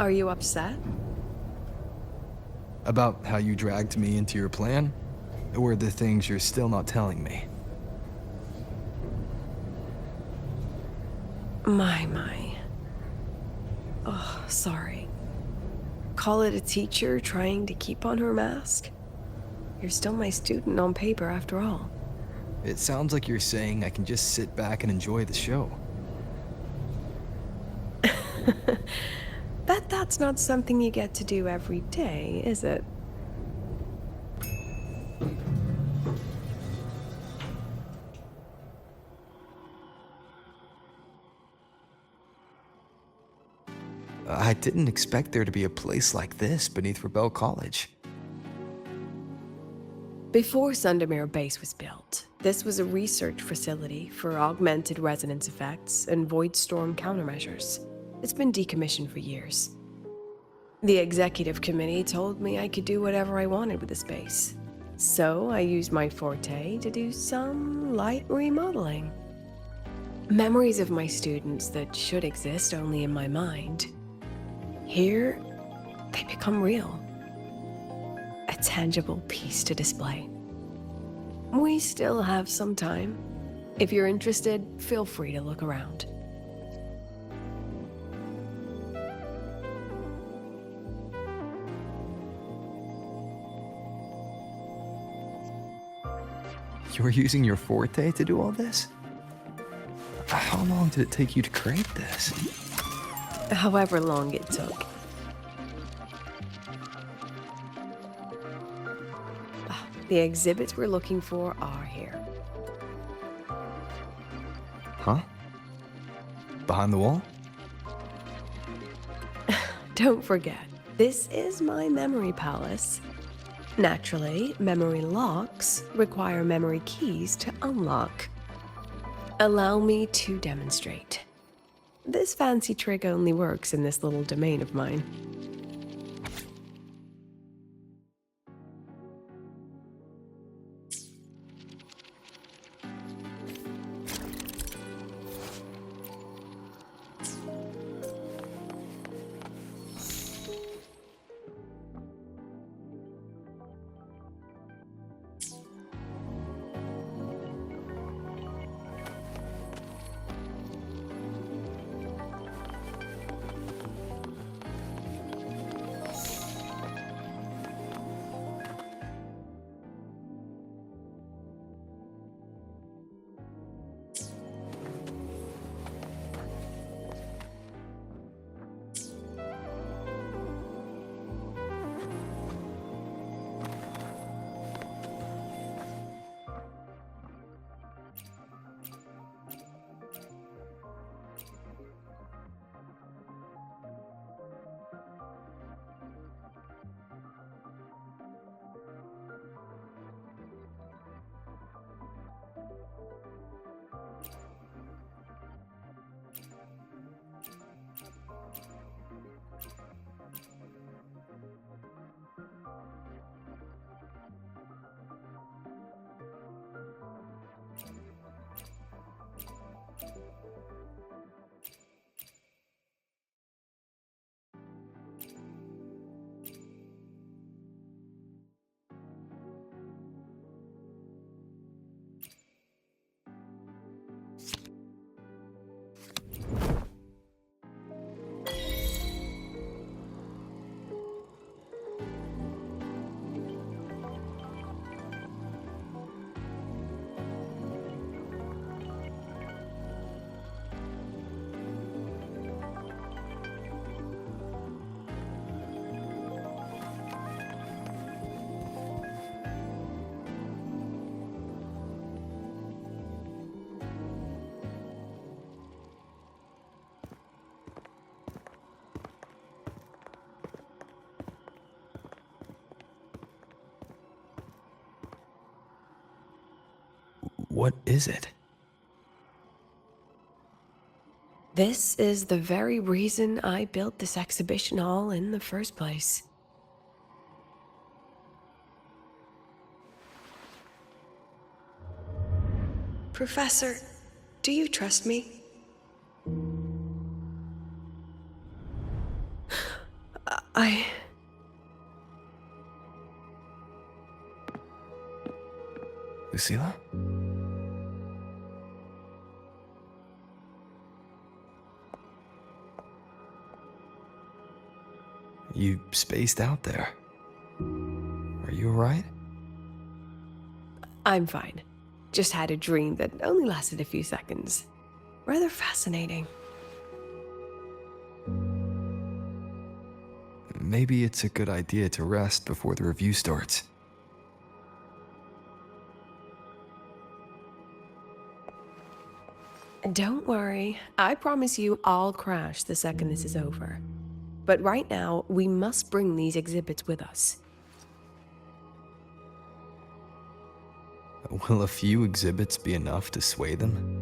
Are you upset? About how you dragged me into your plan? Or the things you're still not telling me? My. Oh, sorry. Call it a teacher trying to keep on her mask? You're still my student on paper after all. It sounds like you're saying I can just sit back and enjoy the show. That's not something you get to do every day, is it? I didn't expect there to be a place like this beneath Rebel College. Before Sundermere Base was built, this was a research facility for augmented resonance effects and void storm countermeasures. It's been decommissioned for years. The executive committee told me I could do whatever I wanted with the space. So I used my forte to do some light remodeling. Memories of my students that should exist only in my mind. Here, they become real. A tangible piece to display. We still have some time. If you're interested, feel free to look around. You were using your forte to do all this? How long did it take you to create this? However long it took. The exhibits we're looking for are here. Huh? Behind the wall? Don't forget, this is my memory palace. Naturally, memory locks require memory keys to unlock. Allow me to demonstrate. This fancy trick only works in this little domain of mine. What is it? This is the very reason I built this exhibition hall in the first place. Professor, do you trust me? I... Lucilla? You spaced out there. Are you alright? I'm fine. Just had a dream that only lasted a few seconds. Rather fascinating. Maybe it's a good idea to rest before the review starts. Don't worry. I promise you I'll crash the second this is over. But right now, we must bring these exhibits with us. Will a few exhibits be enough to sway them?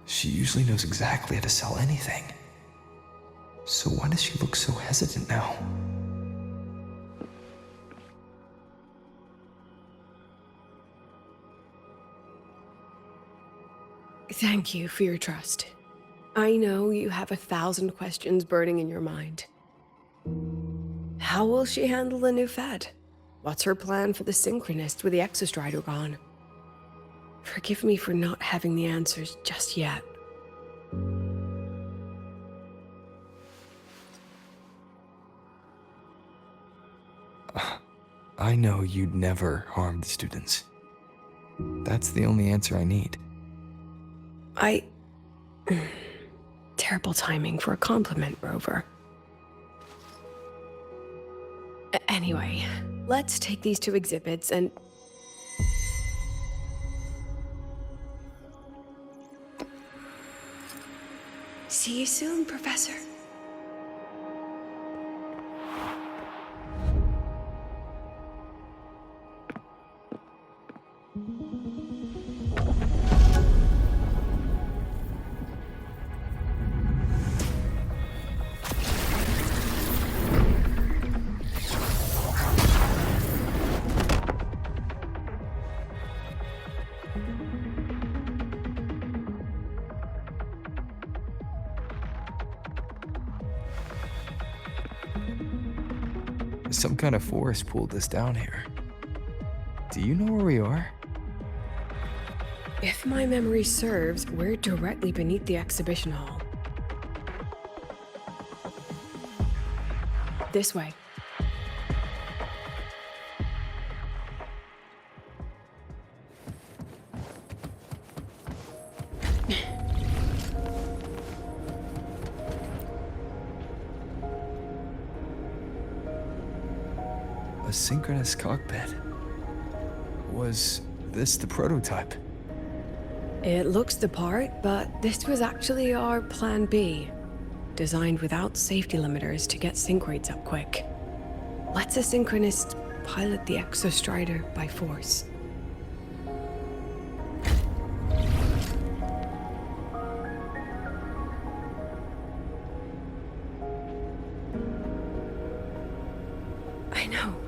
She usually knows exactly how to sell anything. So why does she look so hesitant now? Thank you for your trust. I know you have 1,000 questions burning in your mind. How will she handle the new Fed? What's her plan for the Synchronist with the Exostrider gone? Forgive me for not having the answers just yet. I know you'd never harm the students. That's the only answer I need. Terrible timing for a compliment, Rover. Anyway, let's take these 2 exhibits and... See you soon, Professor. Some kind of force pulled us down here. Do you know where we are? If my memory serves, we're directly beneath the exhibition hall. This way. A synchronous cockpit. Was this the prototype? It looks the part, but this was actually our Plan B. Designed without safety limiters to get sync rates up quick. Lets a synchronist pilot the Exostrider by force.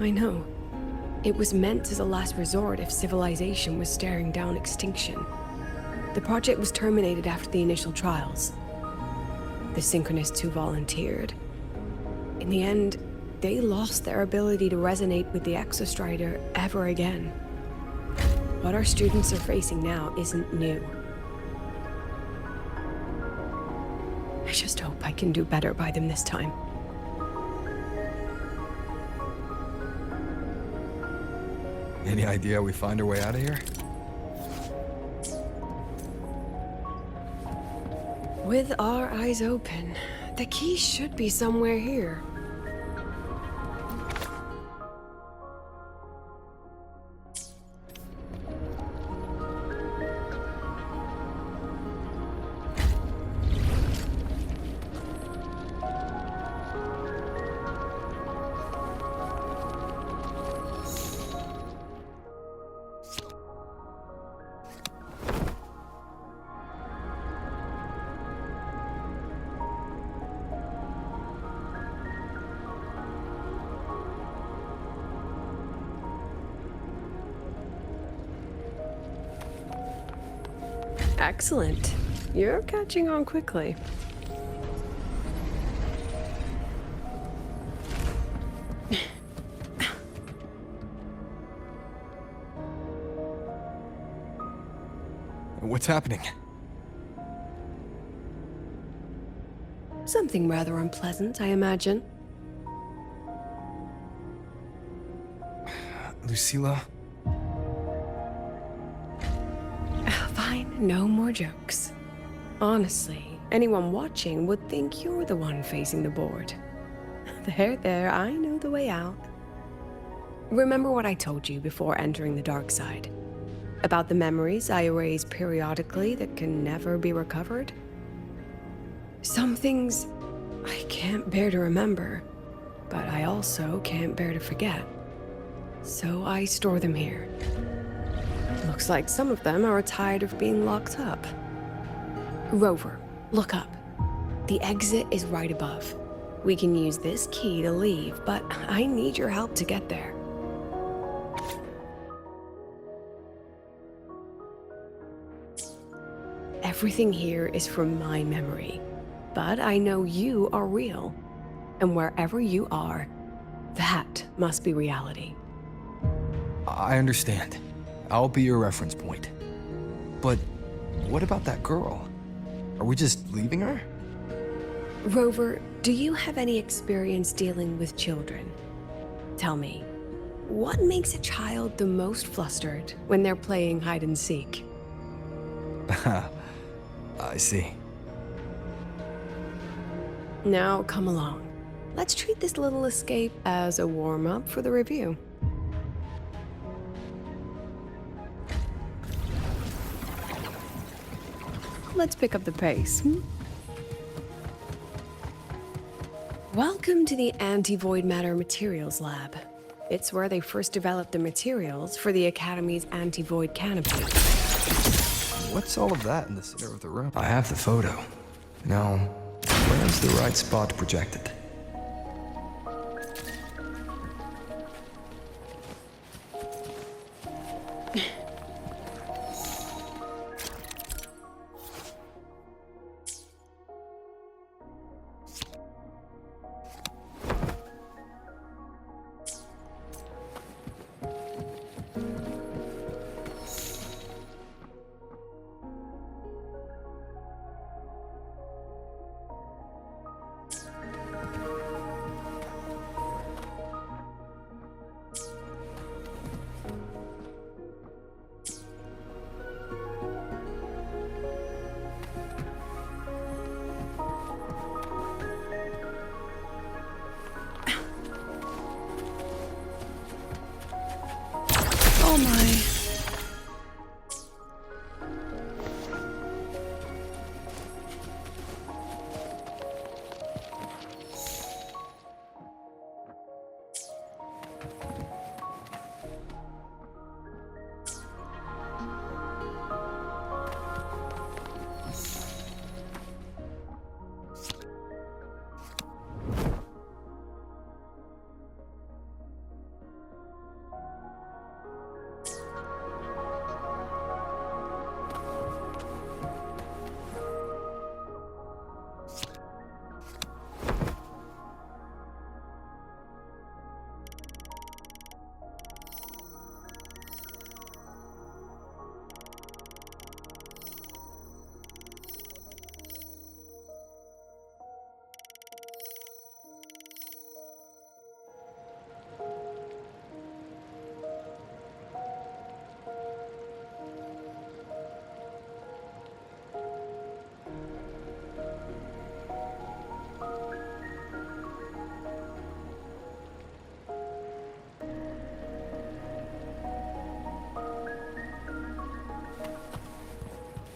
I know. It was meant as a last resort if civilization was staring down extinction. The project was terminated after the initial trials. The synchronists who volunteered, in the end, they lost their ability to resonate with the Exostrider ever again. What our students are facing now isn't new. I just hope I can do better by them this time. Any idea how we find our way out of here? With our eyes open, the key should be somewhere here. Excellent. You're catching on quickly. What's happening? Something rather unpleasant, I imagine. Lucilla? Fine, no more jokes. Honestly, anyone watching would think you're the one facing the board. There, I know the way out. Remember what I told you before entering the dark side? About the memories I erase periodically that can never be recovered? Some things I can't bear to remember, but I also can't bear to forget. So I store them here. Looks like some of them are tired of being locked up. Rover, look up. The exit is right above. We can use this key to leave, but I need your help to get there. Everything here is from my memory, but I know you are real. And wherever you are, that must be reality. I understand. I'll be your reference point. But what about that girl? Are we just leaving her? Rover, do you have any experience dealing with children? Tell me, what makes a child the most flustered when they're playing hide and seek? I see. Now, come along. Let's treat this little escape as a warm-up for the review. Let's pick up the pace. Welcome to the Anti-Void Matter Materials Lab. It's where they first developed the materials for the Academy's anti-void canopy. What's all of that in the center of the room? I have the photo. Now, where's the right spot to project it? Oh my.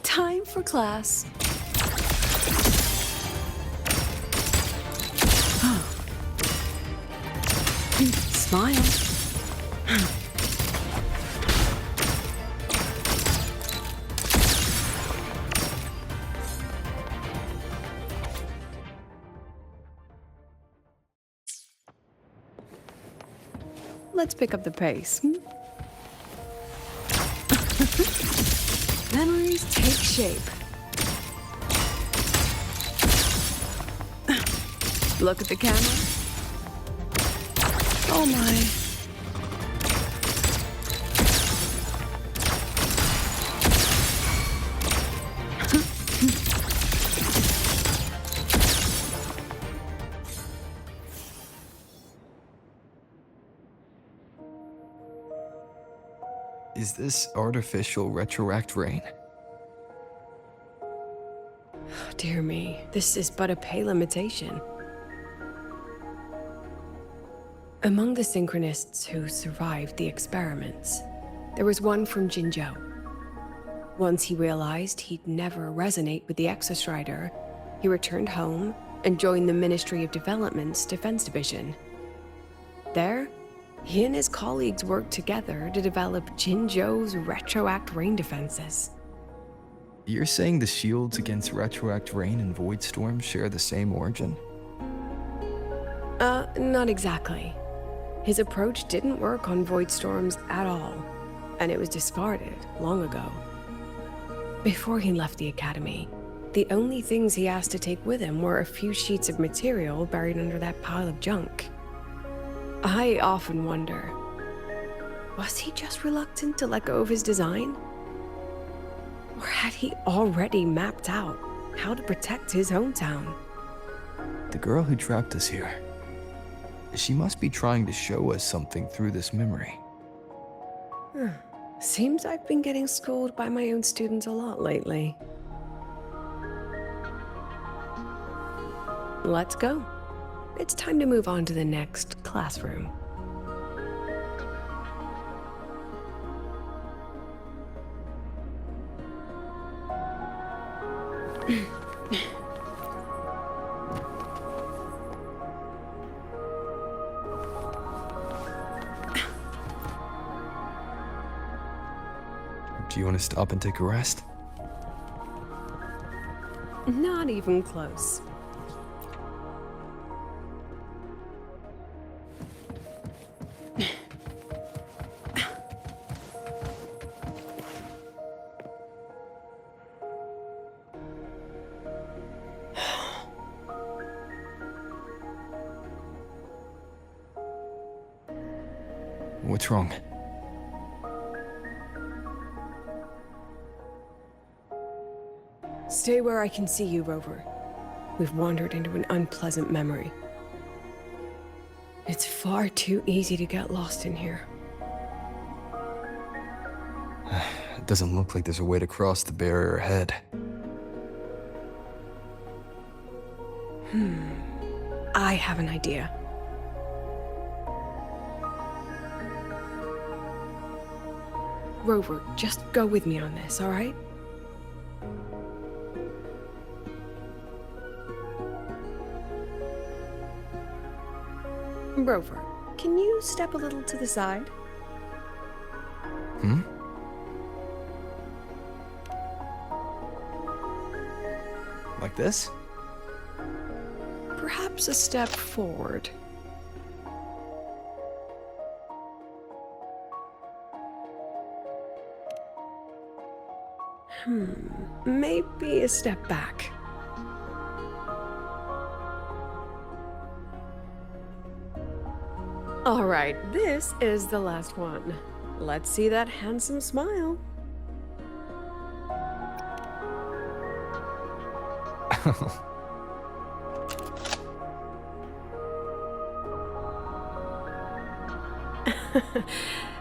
Time for class. Smile. Let's pick up the pace. Memories take shape. Look at the camera. Oh my. Is this artificial retroact rain? Dear me, this is but a pale imitation. Among the synchronists who survived the experiments, there was one from Jinzhou. Once he realized he'd never resonate with the Exostrider, he returned home and joined the Ministry of Development's Defense Division. There, he and his colleagues worked together to develop Jinzhou's retroact rain defenses. You're saying the shields against retroact rain and void storms share the same origin? Not exactly. His approach didn't work on void storms at all, and it was discarded long ago. Before he left the academy, the only things he asked to take with him were a few sheets of material buried under that pile of junk. I often wonder, was he just reluctant to let go of his design? Or had he already mapped out how to protect his hometown? The girl who trapped us here, she must be trying to show us something through this memory. Seems I've been getting schooled by my own students a lot lately. Let's go. It's time to move on to the next classroom. Do you want to stop and take a rest? Not even close. What's wrong? Stay where I can see you, Rover. We've wandered into an unpleasant memory. It's far too easy to get lost in here. It doesn't look like there's a way to cross the barrier ahead. I have an idea. Rover, just go with me on this, all right? Rover, can you step a little to the side? Like this? Perhaps a step forward. Maybe a step back. All right, this is the last one. Let's see that handsome smile.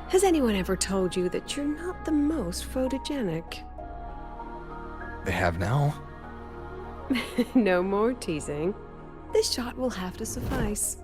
Has anyone ever told you that you're not the most photogenic? They have now? No more teasing. This shot will have to suffice.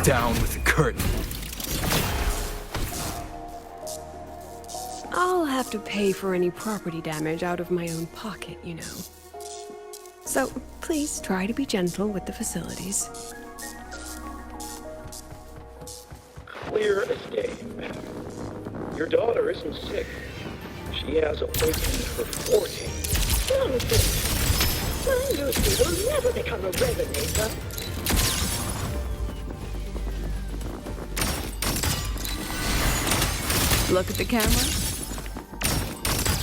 Down with the curtain. I'll have to pay for any property damage out of my own pocket, you know. So, Please try to be gentle with the facilities. Clear as day, ma'am. Your daughter isn't sick. She has awakened her 40. Nonsense. My Lucy will never become a resonator. Look at the camera.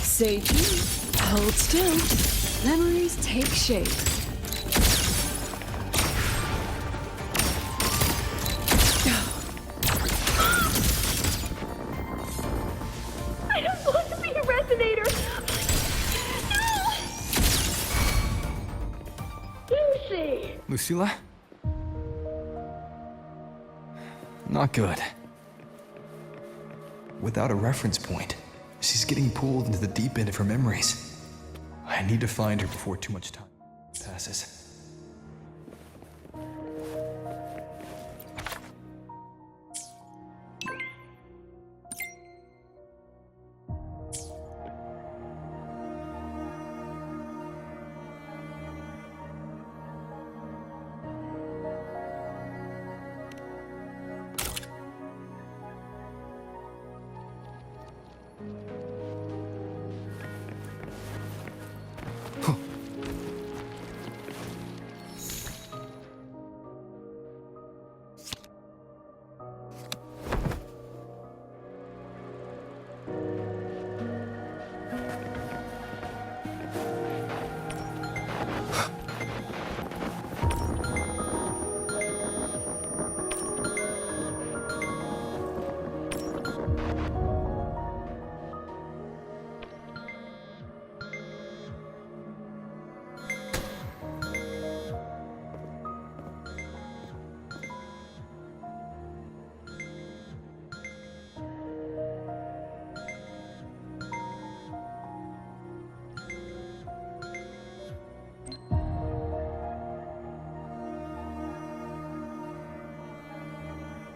Say cheese. Hold still. Memories take shape. I don't want to be a resonator. No. Lucy. Lucilla? Not good. Without a reference point, she's getting pulled into the deep end of her memories. I need to find her before too much time passes.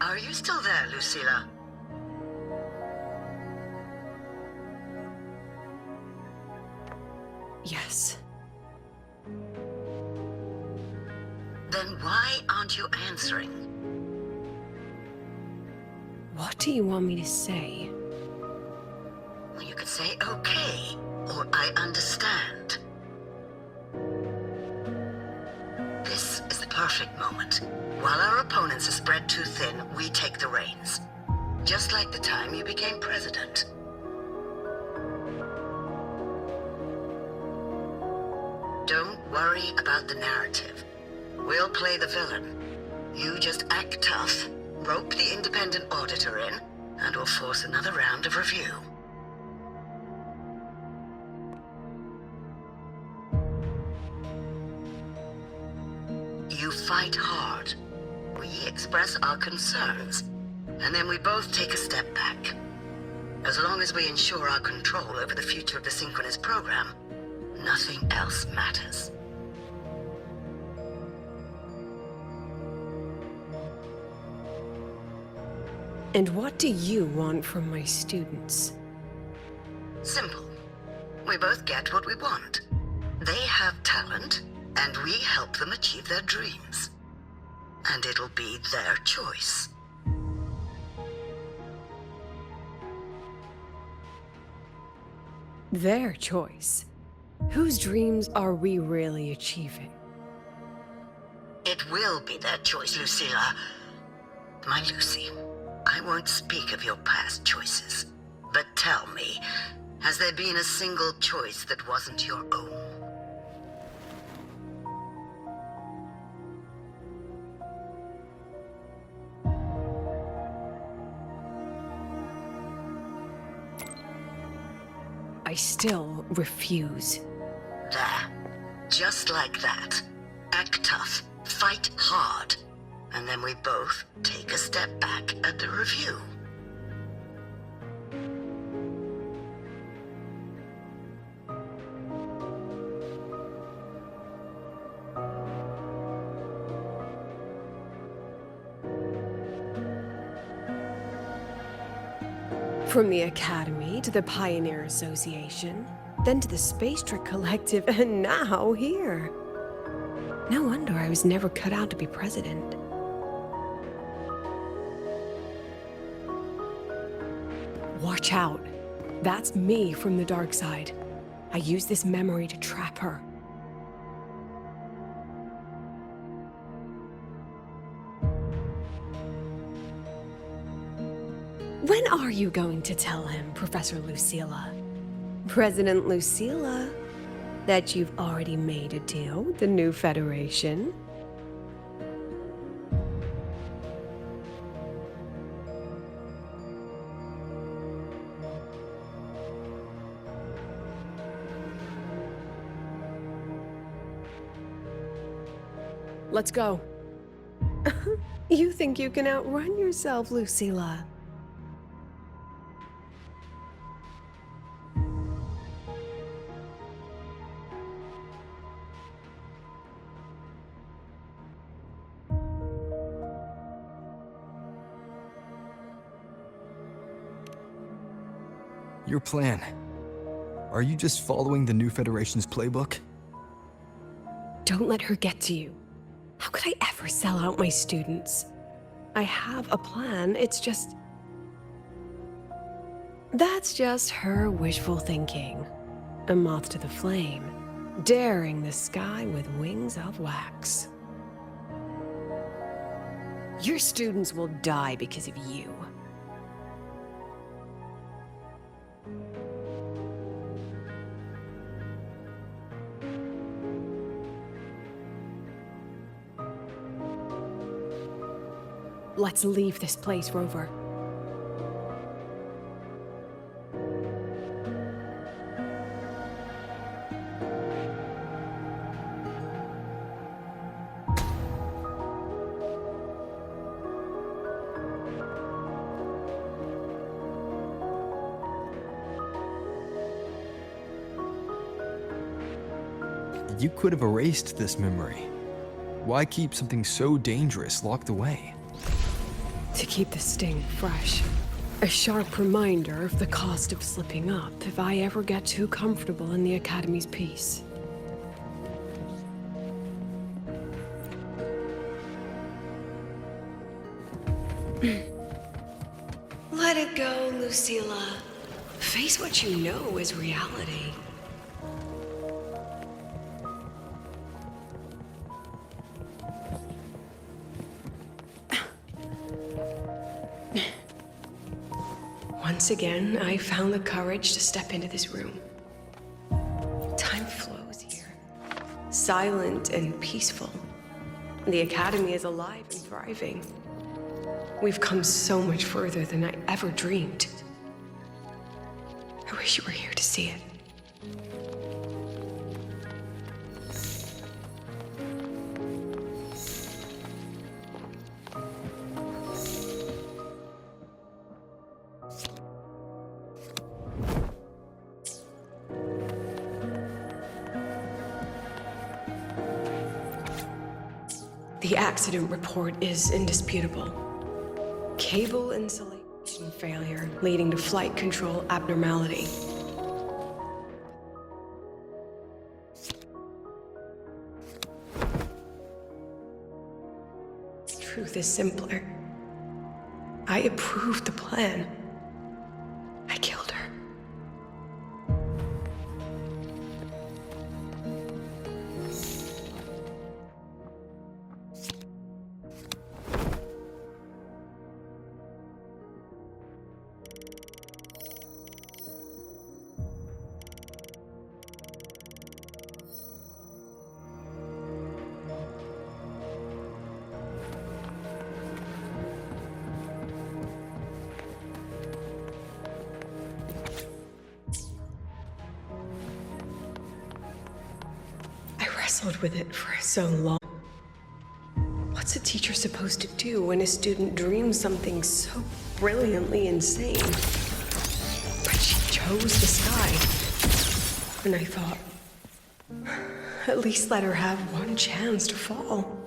Are you still there, Lucilla? Yes. Then why aren't you answering? What do you want me to say? Well, you could say okay, or I understand. This is the perfect moment. While our opponents are spread too thin, we take the reins. Just like the time you became president. Don't worry about the narrative. We'll play the villain. You just act tough, rope the independent auditor in, and we'll force another round of review. You fight hard. We express our concerns, and then we both take a step back. As long as we ensure our control over the future of the synchronous program, nothing else matters. And what do you want from my students? Simple. We both get what we want. They have talent, and we help them achieve their dreams. And it'll be their choice. Their choice. Whose dreams are we really achieving? It will be their choice, Lucilla. My Lucy, I won't speak of your past choices. But tell me, has there been a single choice that wasn't your own? I still refuse. There. Just like that. Act tough, fight hard, and then we both take a step back at the review. From the Academy to the Pioneer Association, then to the Space Trick Collective, and now here. No wonder I was never cut out to be president. Watch out. That's me from the dark side. I use this memory to trap her. When are you going to tell him, Professor Lucilla? President Lucilla, that you've already made a deal with the new Federation? Let's go. You think you can outrun yourself, Lucilla? Your plan. Are you just following the new Federation's playbook? Don't let her get to you. How could I ever sell out my students? I have a plan, it's just... That's just her wishful thinking. A moth to the flame, daring the sky with wings of wax. Your students will die because of you. Let's leave this place, Rover. You could have erased this memory. Why keep something so dangerous locked away? To keep the sting fresh. A sharp reminder of the cost of slipping up if I ever get too comfortable in the Academy's peace. Let it go, Lucilla. Face what you know is reality. Once again, I found the courage to step into this room. Time flows here. Silent and peaceful. The Academy is alive and thriving. We've come so much further than I ever dreamed. I wish you were here to see it. The accident report is indisputable. Cable insulation failure leading to flight control abnormality. Truth is simpler. I approved the plan. I killed her. Wrestled with it for so long. What's a teacher supposed to do when a student dreams something so brilliantly insane? But she chose the sky. And I thought, at least let her have one chance to fall.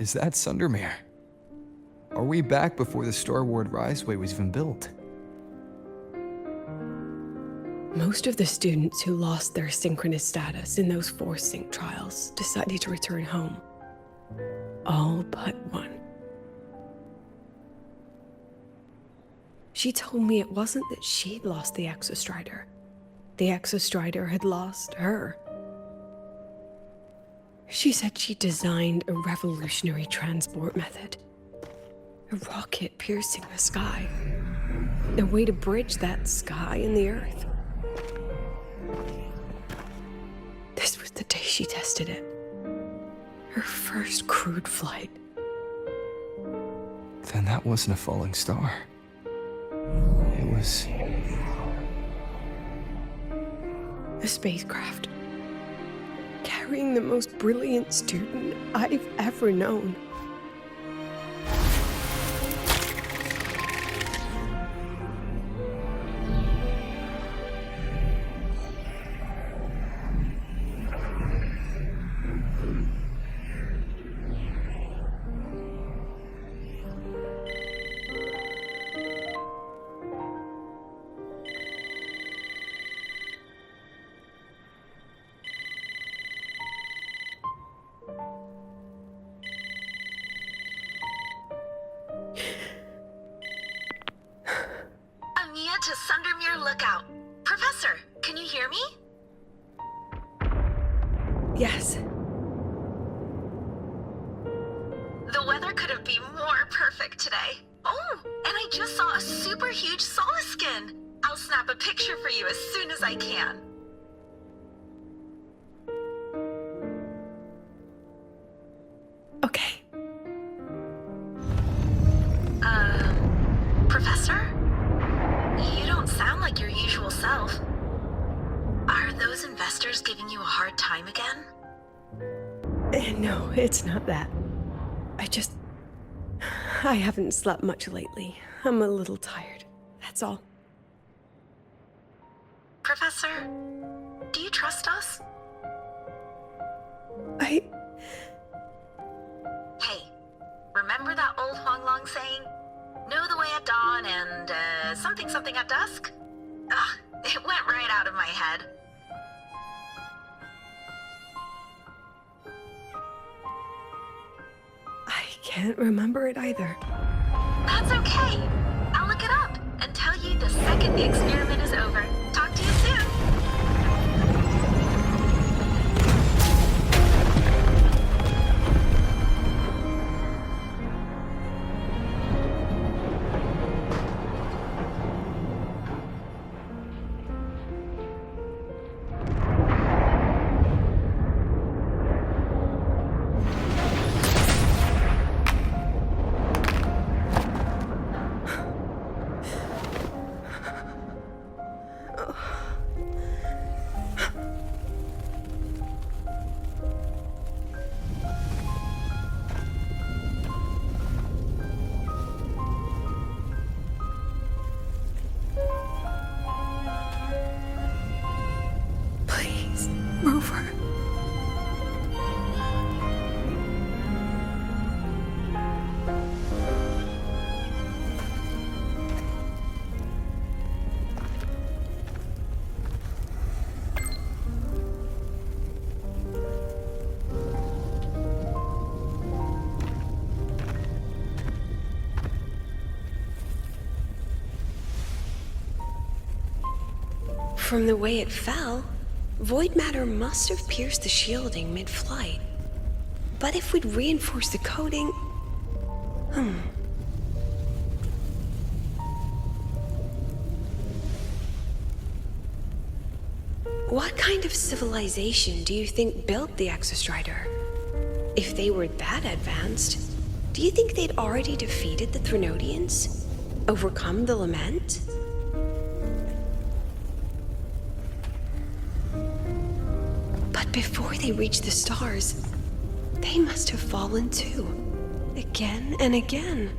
Is that Sundermere? Are we back before the Star Ward Riseway was even built? Most of the students who lost their synchronous status in those force sync trials decided to return home. All but one. She told me it wasn't that she'd lost the Exostrider. The Exostrider had lost her. She said she designed a revolutionary transport method. A rocket piercing the sky. A way to bridge that sky and the Earth. This was the day she tested it. Her first crewed flight. Then that wasn't a falling star. It was... a spacecraft. Carrying the most brilliant student I've ever known. To Sundermere Lookout. Professor, can you hear me? Yes. The weather couldn't be more perfect today. Oh, and I just saw a super huge Solaskin. I'll snap a picture for you as soon as I can. Okay. Professor? You don't sound like your usual self. Are those investors giving you a hard time again? No, it's not that. I haven't slept much lately. I'm a little tired. That's all. Professor, do you trust us? I... Hey, remember that old Huanglong saying? Know the way at dawn and, something at dusk? Ugh, it went right out of my head. I can't remember it either. That's okay. I'll look it up and tell you the second the experiment is over. Talk to you soon. Rover. From the way it fell, void matter must have pierced the shielding mid-flight. But if we'd reinforced the coating... What kind of civilization do you think built the Exostrider? If they were that advanced, do you think they'd already defeated the Threnodians? Overcome the Lament? But before they reached the stars, they must have fallen too. Again and again.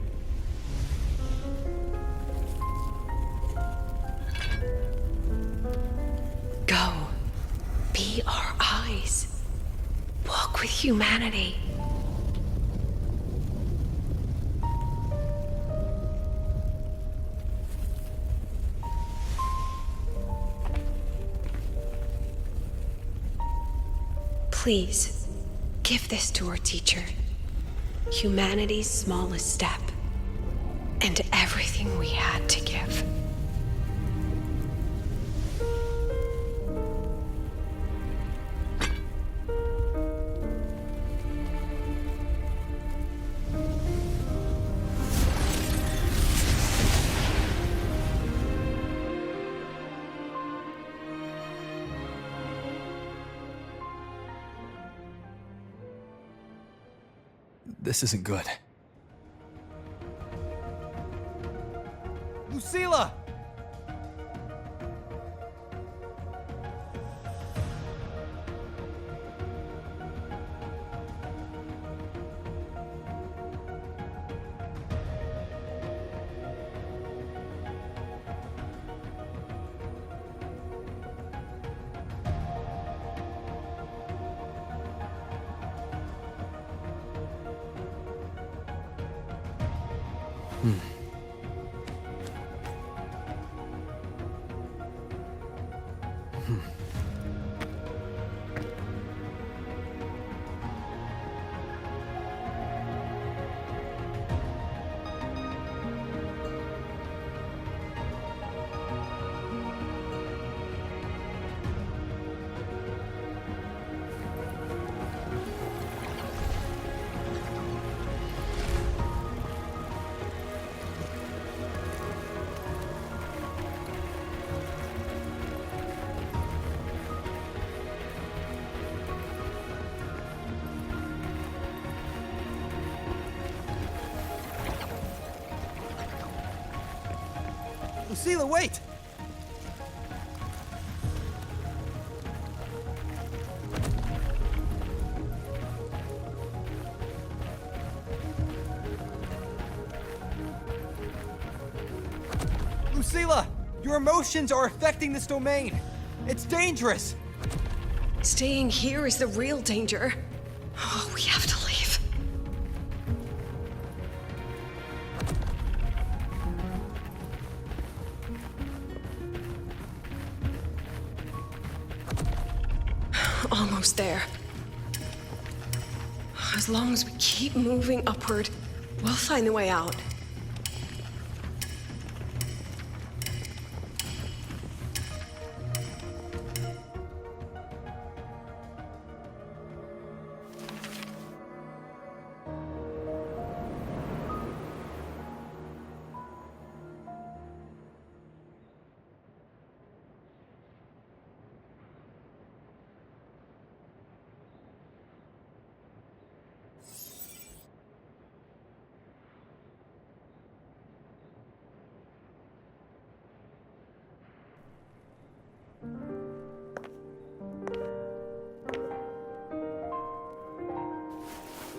Go. Be our eyes. Walk with humanity. Please, give this to our teacher. Humanity's smallest step. And everything we had to give. This isn't good. Lucilla! Lucilla, wait! Lucilla! Your emotions are affecting this domain! It's dangerous! Staying here is the real danger. Oh, we have to leave. Almost there. As long as we keep moving upward, we'll find the way out.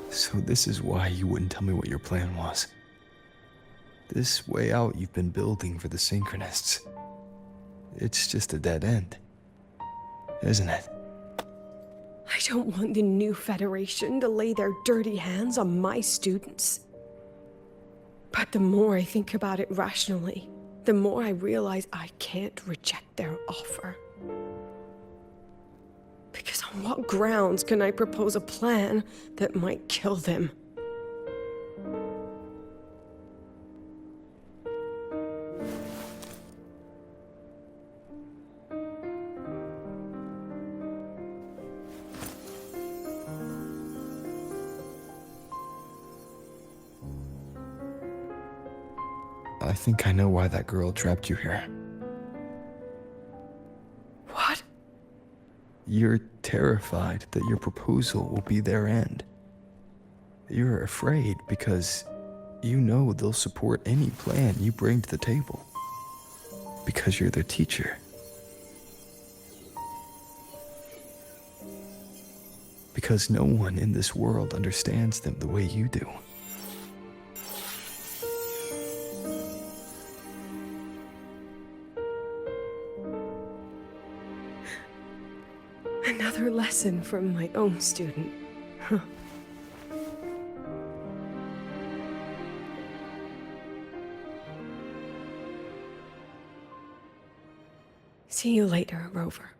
So this is why you wouldn't tell me what your plan was. This way out you've been building for the Synchronists. It's just a dead end, isn't it? I don't want the new Federation to lay their dirty hands on my students. But the more I think about it rationally, the more I realize I can't reject their offer. Because on what grounds can I propose a plan that might kill them? I think I know why that girl trapped you here. What? You're terrified that your proposal will be their end. You're afraid because you know they'll support any plan you bring to the table. Because you're their teacher. Because no one in this world understands them the way you do. Another lesson from my own student. Huh. See you later, Rover.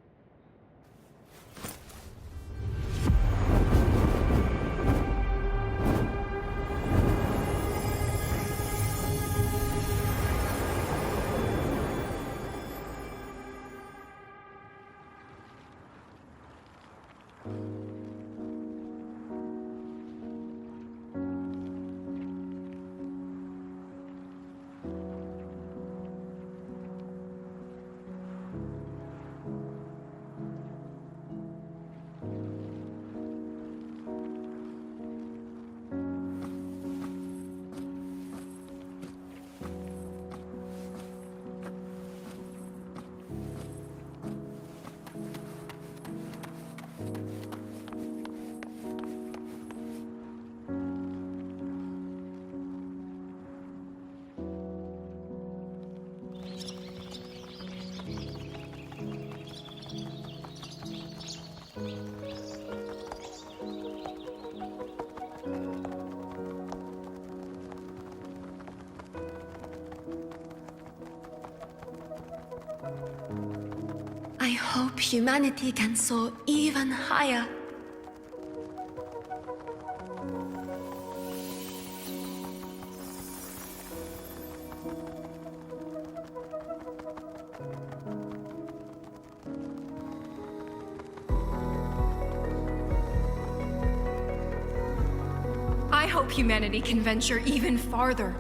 hope humanity can soar even higher. I hope humanity can venture even farther.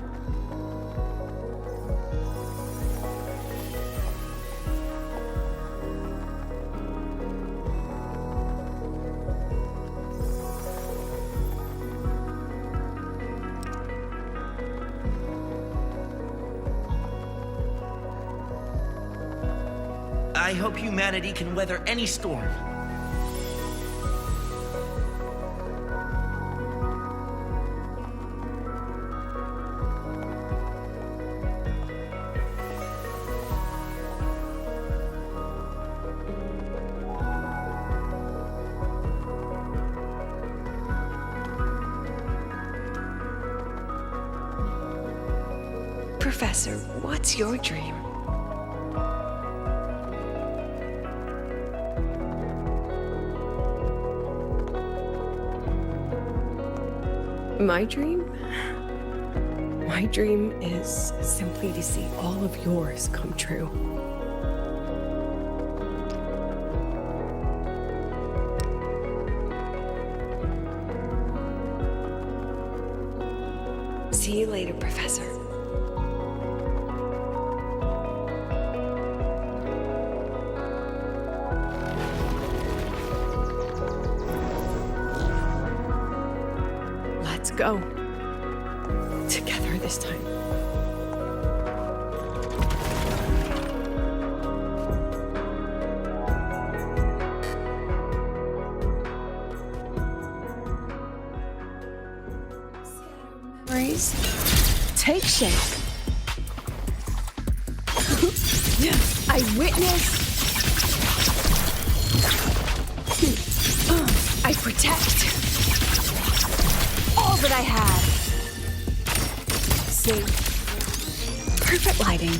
I hope humanity can weather any storm. Professor, what's your dream? My dream? My dream is simply to see all of yours come true. See you later, Professor. Let's go. Together this time. Memories take shape. I witness. I protect. All that I have. See? Perfect lighting.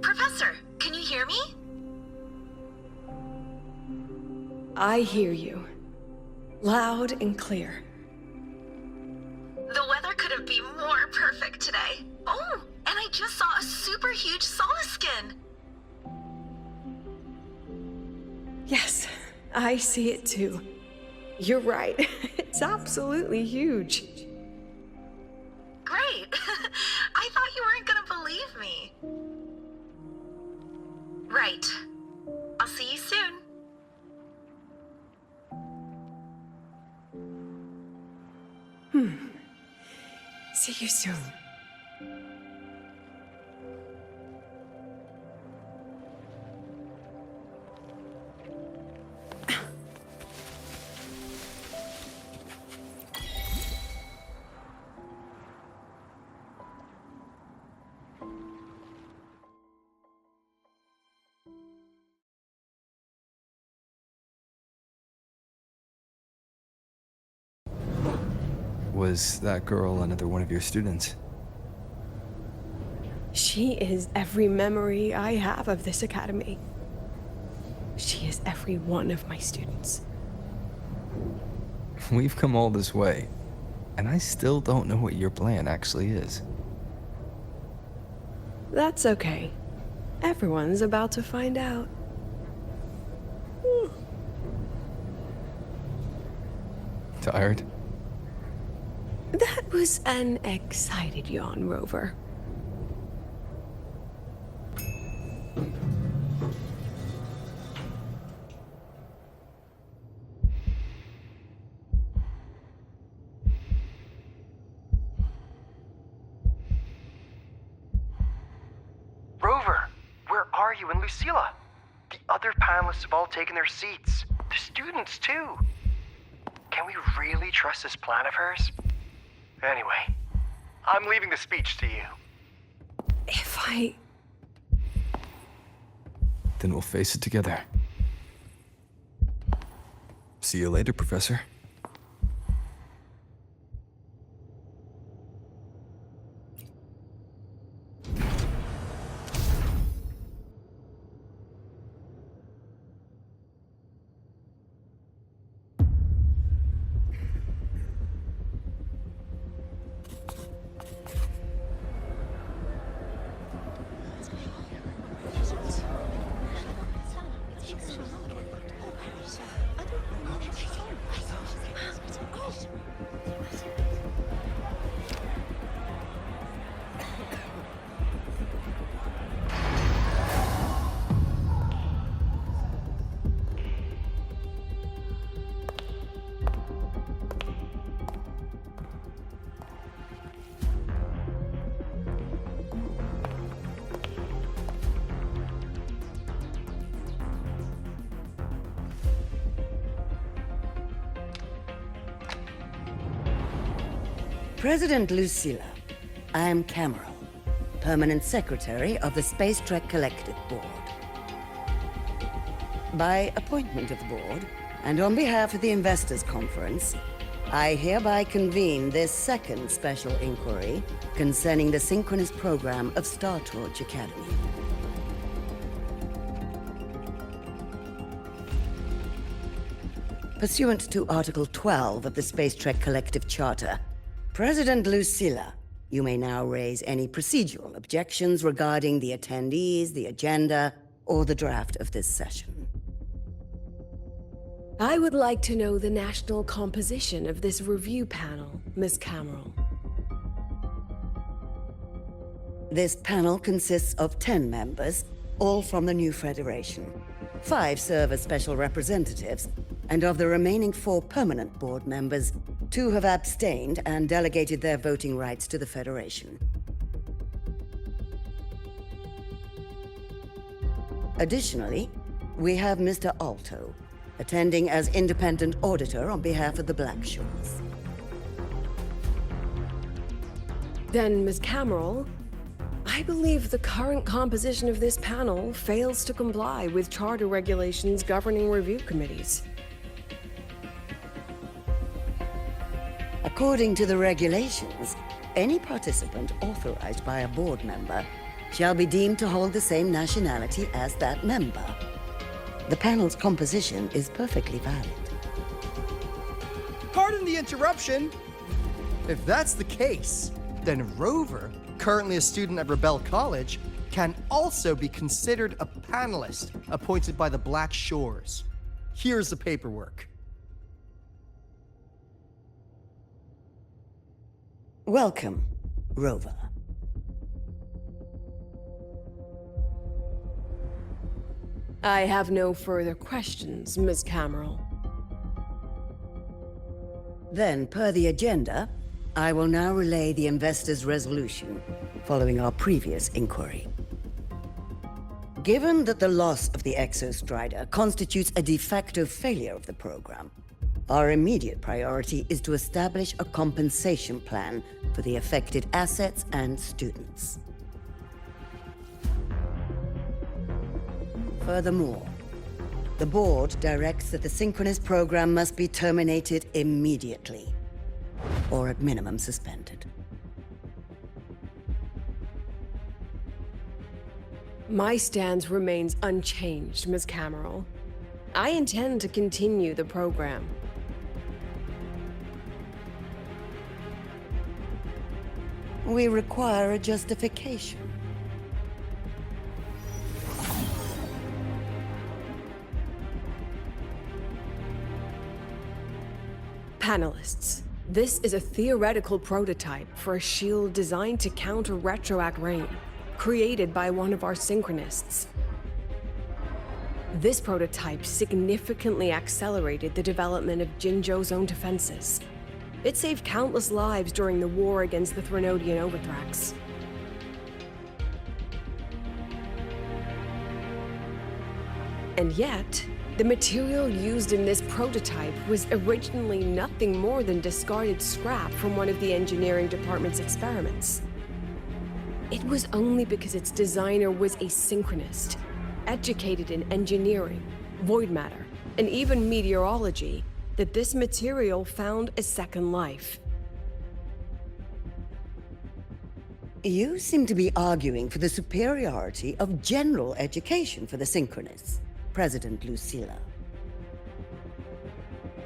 Professor, can you hear me? I hear you. Loud and clear. The weather couldn't be more perfect today. Oh, and I just saw a super huge Solaskin. Yes, I see it too. You're right. It's absolutely huge. Great. I thought you weren't gonna believe me. Right. I'll see you soon. See you soon. Was that girl another one of your students? She is every memory I have of this academy. She is every one of my students. We've come all this way, and I still don't know what your plan actually is. That's okay. Everyone's about to find out. Tired? That was an excited yawn, Rover. Rover, where are you and Lucilla? The other panelists have all taken their seats. The students, too. Can we really trust this plan of hers? Anyway, I'm leaving the speech to you. If I... Then we'll face it together. See you later, Professor. President Lucilla, I am Cameron, Permanent Secretary of the Space Trek Collective Board. By appointment of the board, and on behalf of the Investors Conference, I hereby convene this second special inquiry concerning the synchronous program of Star Torch Academy. Pursuant to Article 12 of the Space Trek Collective Charter, President Lucilla, you may now raise any procedural objections regarding the attendees, the agenda, or the draft of this session. I would like to know the national composition of this review panel, Ms. Cameron. This panel consists of 10 members, all from the new Federation. 5 serve as special representatives, and of the remaining 4 permanent board members, 2 have abstained and delegated their voting rights to the Federation. Additionally, we have Mr. Alto, attending as independent auditor on behalf of the Blackshores. Then, Ms. Cameron, I believe the current composition of this panel fails to comply with charter regulations governing review committees. According to the regulations, any participant authorized by a board member shall be deemed to hold the same nationality as that member. The panel's composition is perfectly valid. Pardon the interruption. If that's the case, then Rover, currently a student at Rebel College, can also be considered a panelist appointed by the Black Shores. Here's the paperwork. Welcome, Rover. I have no further questions, Ms. Cameron. Then, per the agenda, I will now relay the investors' resolution following our previous inquiry. Given that the loss of the Exostrider constitutes a de facto failure of the program, our immediate priority is to establish a compensation plan for the affected assets and students. Furthermore, the board directs that the synchronous program must be terminated immediately, or at minimum suspended. My stance remains unchanged, Ms. Cameron. I intend to continue the program. We require a justification. Panelists, this is a theoretical prototype for a shield designed to counter retroact rain, created by one of our synchronists. This prototype significantly accelerated the development of Jinzhou's own defenses. It saved countless lives during the war against the Threnodian Overthrax. And yet, the material used in this prototype was originally nothing more than discarded scrap from one of the engineering department's experiments. It was only because its designer was a synchronist, educated in engineering, void matter, and even meteorology, that this material found a second life. You seem to be arguing for the superiority of general education for the synchronists, President Lucilla.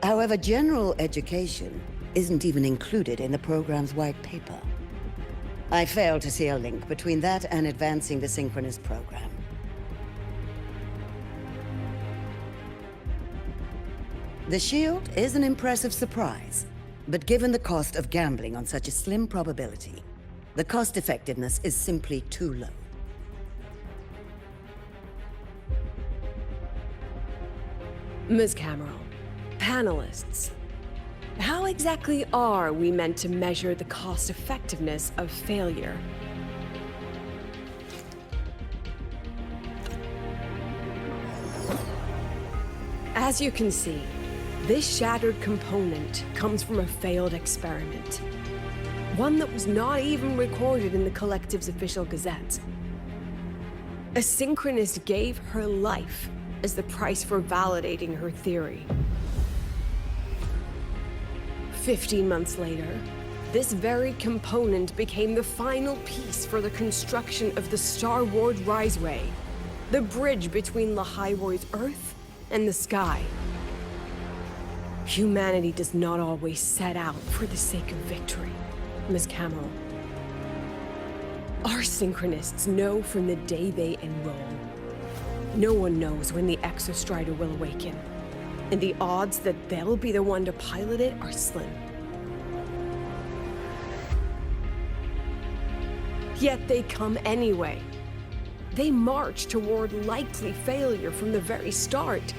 However, general education isn't even included in the program's white paper. I fail to see a link between that and advancing the synchronous program. The shield is an impressive surprise, but given the cost of gambling on such a slim probability, the cost-effectiveness is simply too low. Ms. Cameron, panelists, how exactly are we meant to measure the cost-effectiveness of failure? As you can see, this shattered component comes from a failed experiment. one that was not even recorded in the collective's official gazette. A synchronist gave her life as the price for validating her theory. 15 months later, this very component became the final piece for the construction of the Star Ward Riseway, the bridge between Lahaiwoi's Earth and the sky. Humanity does not always set out for the sake of victory, Ms. Cameron. Our synchronists know from the day they enroll. No one knows when the Exostrider will awaken, and the odds that they'll be the one to pilot it are slim. Yet they come anyway. They march toward likely failure from the very start.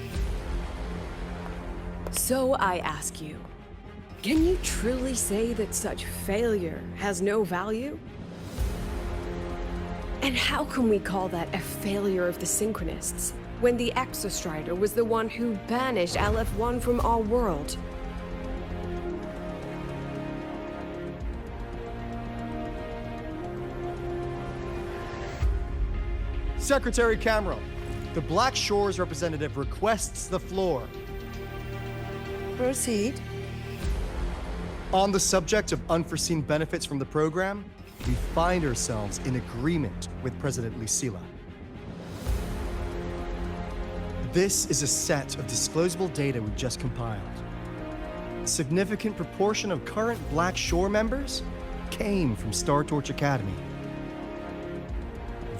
So I ask you, can you truly say that such failure has no value? And how can we call that a failure of the Synchronists, when the Exostrider was the one who banished LF-1 from our world? Secretary Cameron, the Black Shores representative requests the floor. Proceed. On the subject of unforeseen benefits from the program, we find ourselves in agreement with President Lucilla. This is a set of disclosable data we just compiled. A significant proportion of current Black Shore members came from Star Torch Academy.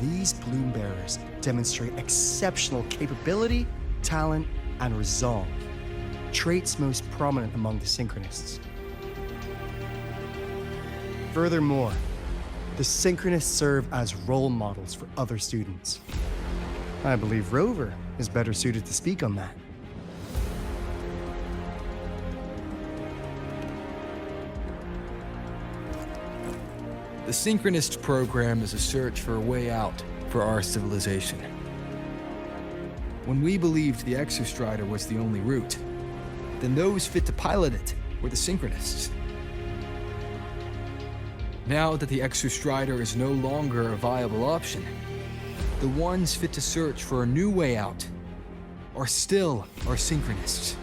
These Bloom Bearers demonstrate exceptional capability, talent, and resolve, traits most prominent among the Synchronists. Furthermore, the Synchronists serve as role models for other students. I believe Rover is better suited to speak on that. The Synchronist program is a search for a way out for our civilization. When we believed the Exostrider was the only route, then those fit to pilot it were the Synchronists. Now that the Exostrider is no longer a viable option, the ones fit to search for a new way out are still our Synchronists.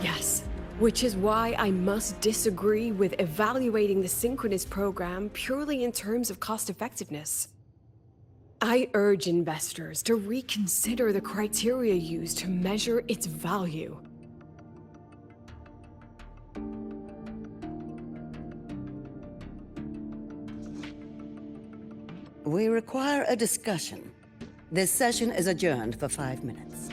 Yes, which is why I must disagree with evaluating the Synchronist program purely in terms of cost-effectiveness. I urge investors to reconsider the criteria used to measure its value. We require a discussion. This session is adjourned for 5 minutes.